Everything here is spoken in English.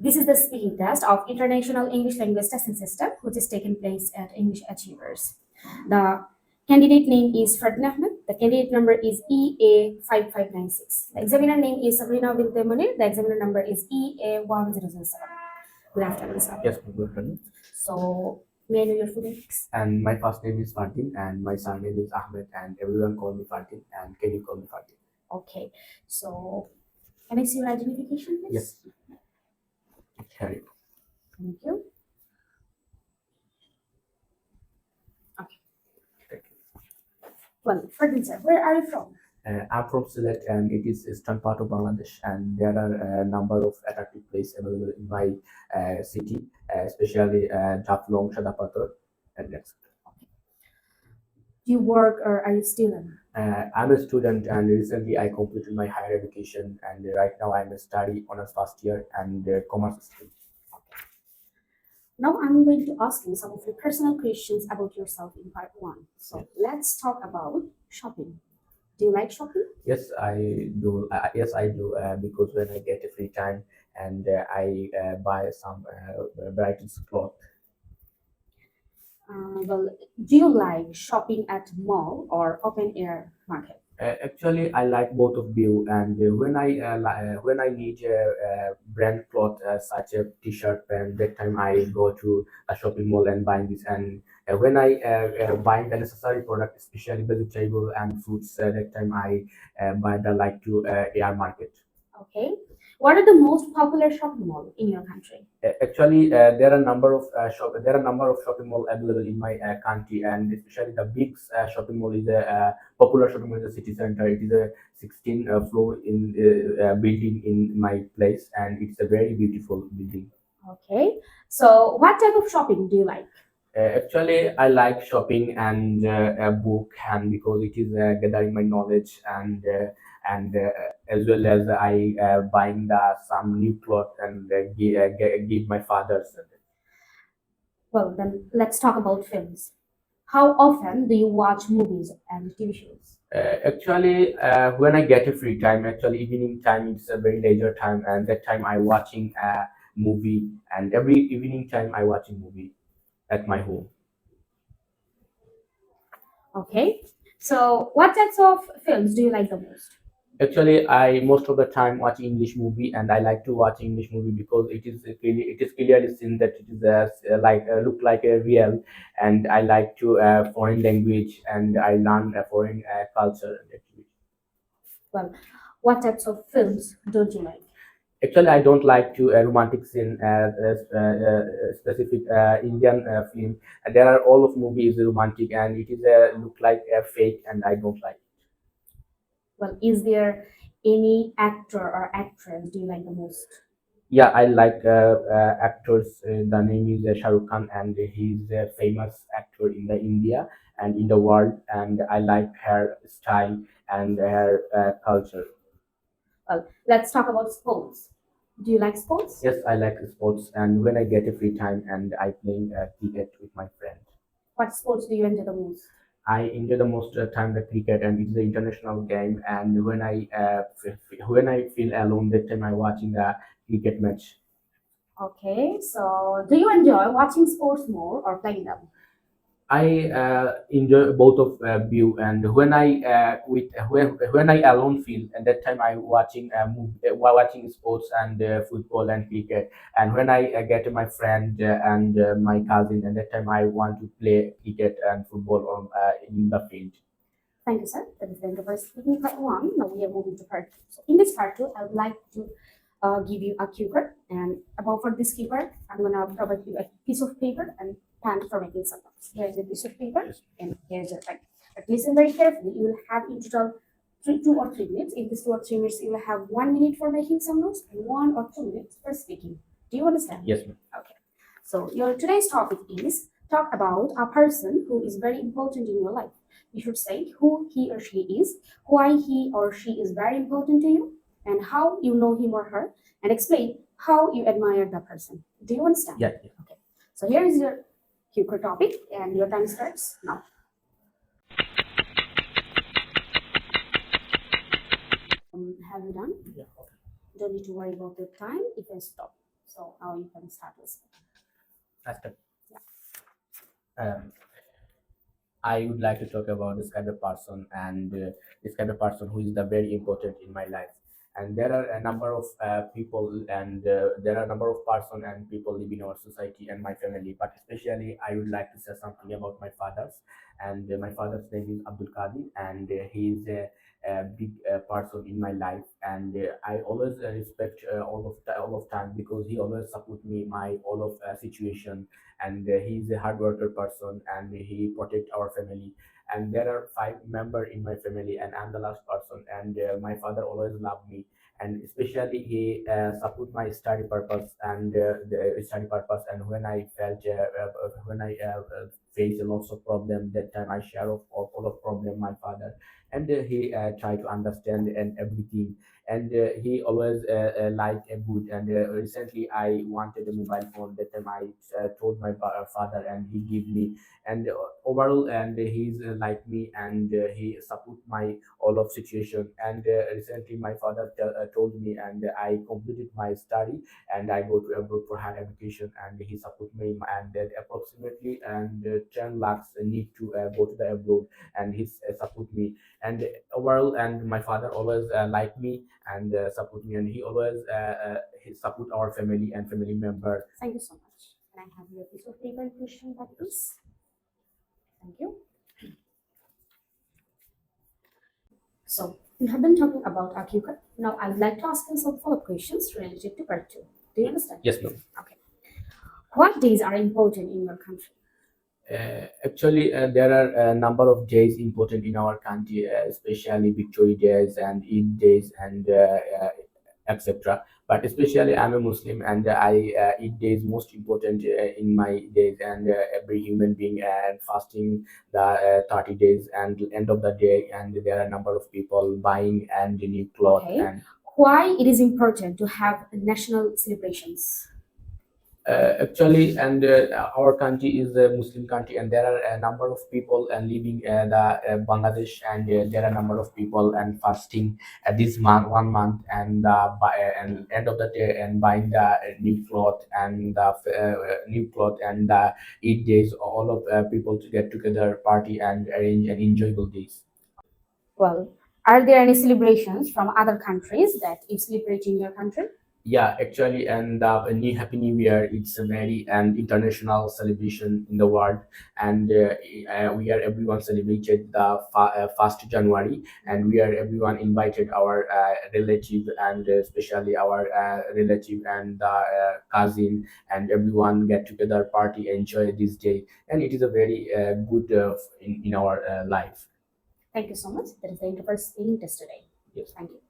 This is the speaking test of International English Language Testing System, which is taking place at English Achievers. The candidate name is Fardeen Ahmed. The candidate number is EA5596. The examiner name is Sabrina Fardeen. The examiner number is EA1007. Good afternoon, sir. Yes, good afternoon. So, may I know your full names? And my first name is Fardeen and my surname is Ahmed and everyone call me Fardeen and can you call me Fardeen? Okay. So, can I see your identification, please? Yes. Here you go. Thank you. Okay. Thank you. Well, Fardeen, sir, where are you from? I'm from Sylhet and it is eastern part of Bangladesh and there are a number of attractive places available in my city, especially Jaflong, Shadapator and that's Do you work or are you student? I'm a student and recently I completed my higher education and right now I'm a study honors first year and commerce stream. Now I'm going to ask you some of your personal questions about yourself in part 1. So let's talk about shopping. Do you like shopping? Yes, I do. Yes, I do. Because when I get a free time and I buy some varieties cloth. Well, do you like shopping at mall or open air market? Actually, I like both of you. And when I need a brand cloth such a t-shirt, and that time I go to a shopping mall and buying this. And when I buying the necessary product, especially vegetable and fruits, that time I buy the like to air market. Okay. What are the most popular shopping mall in your country? Actually, there are number of shopping mall available in my country, and especially the big shopping mall is a popular shopping mall in the city center. It is a 16 floor in building in my place, and it's a very beautiful building. Okay. So what type of shopping do you like? Actually, I like shopping and a book, and because it is gathering my knowledge and as well as I buying some new clothes and give my fathers. Well, then let's talk about films. How often do you watch movies and TV shows? Actually, when I get a free time, actually evening time is a very leisure time, and that time I watching a movie, and every evening time I watching movie at my home. Okay. So what types of films do you like the most? Actually, I most of the time watch English movie, and I like to watch English movie because it is clearly seen that it is look like a real, and I like to foreign language, and I learn a foreign culture. Well, what types of films don't you like? Actually, I don't like to romantic scene specific Indian film. There are all of movies romantic, and it is look like a fake, and I don't like. Well, is there any actor or actress do you like the most? Yeah, I like actors. The name is Shah Rukh Khan, and he's a famous actor in the India and in the world. And I like her style and her culture. Well, let's talk about sports. Do you like sports? Yes, I like sports, and when I get a free time, and I playing cricket with my friend. What sports do you enjoy the most? I enjoy the most time the cricket, and it's an international game. And when I feel alone, that time I watching the cricket match. Okay, so do you enjoy watching sports more or playing them? I enjoy both of view, and when I alone feel, and that time I watching while watching sports and football and cricket, and when I get my friend and my cousin, and that time I want to play cricket and football on in the field. Thank you, sir. That is the end of our speaking part 1. Now we are moving to part 2. So in this part 2, I would like to give you a cue card, and above for this cue card, I'm gonna provide you a piece of paper and pen for making some notes. Here is a piece of paper, and here's your pen. But listen very carefully. You will have in total 2 or 3 minutes. In these 2 or 3 minutes, you will have 1 minute for making some notes and 1 or 2 minutes for speaking. Do you understand? Yes, ma'am. Okay. So your today's topic is talk about a person who is very important in your life. You should say who he or she is, why he or she is very important to you, and how you know him or her, and explain how you admire the person. Do you understand? Yeah. Okay. So here is your cue card topic, and your time starts now. Have you done? Yeah. Don't need to worry about the time if I stop. So now you can start listening. Aspect. Yeah. I would like to talk about this kind of person and this kind of person who is the very important in my life. And there are a number of people and there are a number of person and people live in our society and my family. But especially, I would like to say something about my father's. And my father's name is Abdul Qadir, and he is a big person in my life. And I always respect all of time because he always support me my all of situation, and he's a hard worker person and he protect our family. And there are five member in my family and I'm the last person, and my father always loved me, and especially he support my study purpose and the study purpose. And when I felt when I faced lots of problem, that time I share of all of problem my father, and he try to understand and everything. And he always like a good. And recently I wanted a mobile phone. That time I told my father and he gave me. And overall, and he's like me, and he support my all of situation. And recently my father told me, and I completed my study and I go to abroad for higher education, and he support me. And approximately and 10 lakhs need to go to the abroad, and he support me. And overall, and my father always like me and support me, and he always he support our family and family member. Thank you so much. Can I have your piece of paper, Christian, that please? Thank you. So we have been talking about Akiko. Now I would like to ask you some follow-up questions related to part 2. Do you understand? Yes, ma'am. Okay. What days are important in your country? Actually, there are a number of days important in our country, especially Victory days and Eid days and etc. But especially, I'm a Muslim, and I Eid day is most important in my days. And every human being and fasting the 30 days and end of the day, and there are a number of people buying and new cloth. Okay. And Why it is important to have national celebrations? actually, and our country is a Muslim country, and there are a number of people and living the Bangladesh, and there are a number of people and fasting this month, 1 month, and and end of the day and buying the new cloth and the new cloth and the Eid days. All of people to get together, party and arrange an enjoyable days. Well, are there any celebrations from other countries that you celebrate in your country? Yeah, actually, and new Happy New Year. It's a very and international celebration in the world, and we are everyone celebrated the 1st January, and we are everyone invited our relative, and especially our relative and cousin, and everyone get together, party, enjoy this day, and it is a very good in our life. Thank you so much. That is the end of our speaking test today. Yes. Thank you.